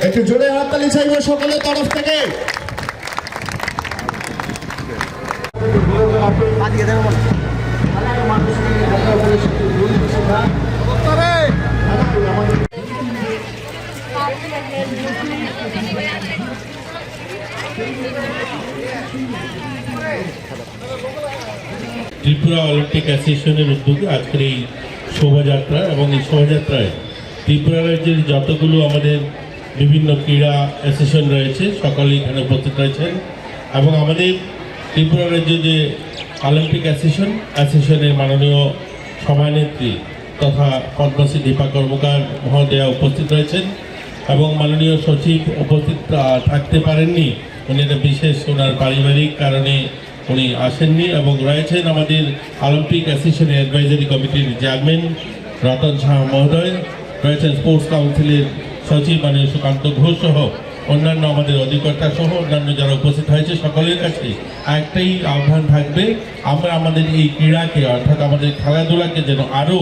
একটু জোরে হাততালি চাইব সকলের তরফ থেকে। ত্রিপুরা অলিম্পিক অ্যাসোসিয়েশনের উদ্যোগে আজকের এই শোভাযাত্রা এবং এই শোভাযাত্রায় ত্রিপুরা রাজ্যের যতগুলো আমাদের বিভিন্ন ক্রীড়া অ্যাসোসিয়েশন রয়েছে সকলেই এখানে উপস্থিত রয়েছেন এবং আমাদের ত্রিপুরা রাজ্যে যে অলিম্পিক অ্যাসোসিয়েশনের মাননীয় সভানেত্রী তথা পদ্মশ্রী দীপা কর্মকার মহোদয়া উপস্থিত রয়েছেন এবং মাননীয় সচিব উপস্থিত থাকতে পারেননি, উনি একটা বিশেষ ওনার পারিবারিক কারণে উনি আসেননি এবং রয়েছেন আমাদের অলিম্পিক অ্যাসোসিয়েশনের অ্যাডভাইজারি কমিটির চেয়ারম্যান রতন শাহ মহোদয়, রয়েছেন স্পোর্টস কাউন্সিলের সচিব মাননীয় সুকান্ত ঘোষ সহ অন্যান্য আমাদের অধিকর্তা সহ অন্যান্য যারা উপস্থিত হয়েছে সকলের কাছে একটাই আহ্বান থাকবে, আমরা আমাদের এই ক্রীড়াকে অর্থাৎ আমাদের খেলাধুলাকে যেন আরও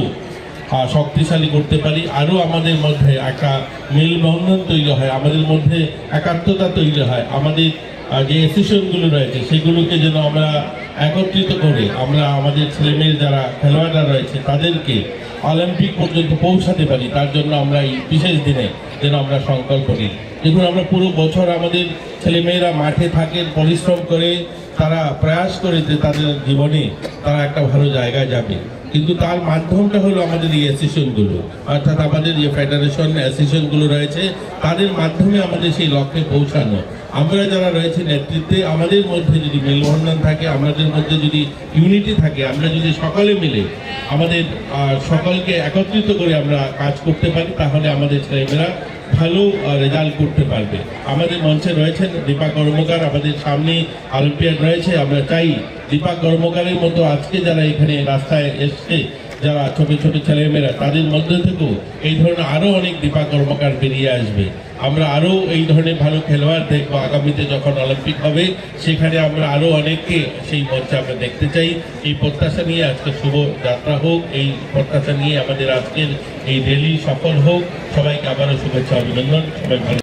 শক্তিশালী করতে পারি, আরও আমাদের মধ্যে একটা মেলবন্ধন তৈরি হয়, আমাদের মধ্যে একাত্মতা তৈরি হয়, আমাদের যে অ্যাসোসিয়েশনগুলো রয়েছে সেগুলোকে যেন আমরা একত্রিত করে আমরা আমাদের ছেলেমেয়ের যারা খেলোয়াড়রা রয়েছে তাদেরকে অলিম্পিক পর্যন্ত পৌঁছাতে পারি, তার জন্য আমরা এই বিশেষ দিনে যেন আমরা সংকল্প নিই। দেখুন, আমরা পুরো বছর আমাদের ছেলেমেয়েরা মাঠে থাকেন, পরিশ্রম করে তারা প্রয়াস করে যে তাদের জীবনে তারা একটা ভালো জায়গায় যাবে, কিন্তু তার মাধ্যমটা হলো আমাদের এই অ্যাসোসিয়েশনগুলো, অর্থাৎ আমাদের যে ফেডারেশন অ্যাসোসিয়েশনগুলো রয়েছে তাদের মাধ্যমে আমাদের সেই লক্ষ্যে পৌঁছানো। আমরা যারা রয়েছে নেতৃত্বে আমাদের মধ্যে যদি মেলবন্ধন থাকে, আমাদের মধ্যে যদি ইউনিটি থাকে, আমরা যদি সকলে মিলে আমাদের সকলকে একত্রিত করে আমরা কাজ করতে পারি, তাহলে আমাদের ছেলেমেয়েরা ভালো রেজাল্ট করতে পারবে। আমাদের মঞ্চে রয়েছেন দীপা কর্মকার, আমাদের সামনে অলিম্পিয়াড রয়েছে, আমরা চাই দীপা কর্মকারের মতো আজকে যারা এখানে রাস্তায় এসছে যারা ছোট ছোট ছেলেমেয়েরা তাদের মধ্যে থেকেও এই ধরনের আরও অনেক দীপা কর্মকার বেরিয়ে আসবে। আমরা আরও এই ধরনের ভালো খেলোয়াড় দেখবো আগামীতে যখন অলিম্পিক হবে, সেখানে আমরা আরও অনেককে সেই মঞ্চে আমরা দেখতে চাই। এই প্রত্যাশা নিয়ে আজকে শুভ যাত্রা হোক, এই প্রত্যাশা নিয়ে আমাদের আজকের এই র্যালি সফল হোক। সবাইকে আবারও শুভেচ্ছা অভিনন্দন। সবাই ভালো।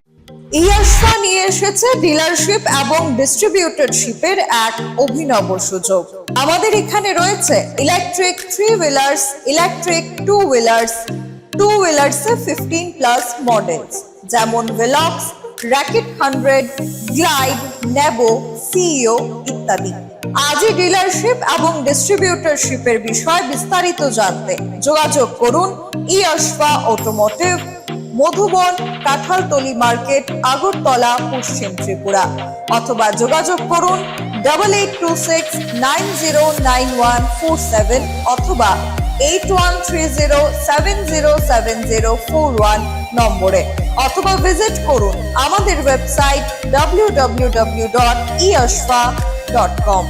ইয়াশফা নিয়ে এসেছে ডিলারশিপ এবং ডিস্ট্রিবিউটরশিপের এক অভিনব সুযোগ। আমাদের এখানে রয়েছে ইলেকট্রিক 3 হুইলার্স, ইলেকট্রিক 2 হুইলার্স, 2 হুইলার্সে 15+ মডেলস যেমন Velox, Racket 100, Glide, Nebo, CEO ইত্যাদি। আজই ডিলারশিপ এবং ডিস্ট্রিবিউটরশিপের বিষয়ে বিস্তারিত জানতে যোগাযোগ করুন ইয়াশফা অটোমোটিভ, মধুবন, কাঁঠালতলি মার্কেট, আগরতলা, পশ্চিম ত্রিপুরা, অথবা যোগাযোগ করুন 8826909147 অথবা 8130707041 নম্বরে, অথবা ভিজিট করুন আমাদের ওয়েবসাইট www.eyashfa.com।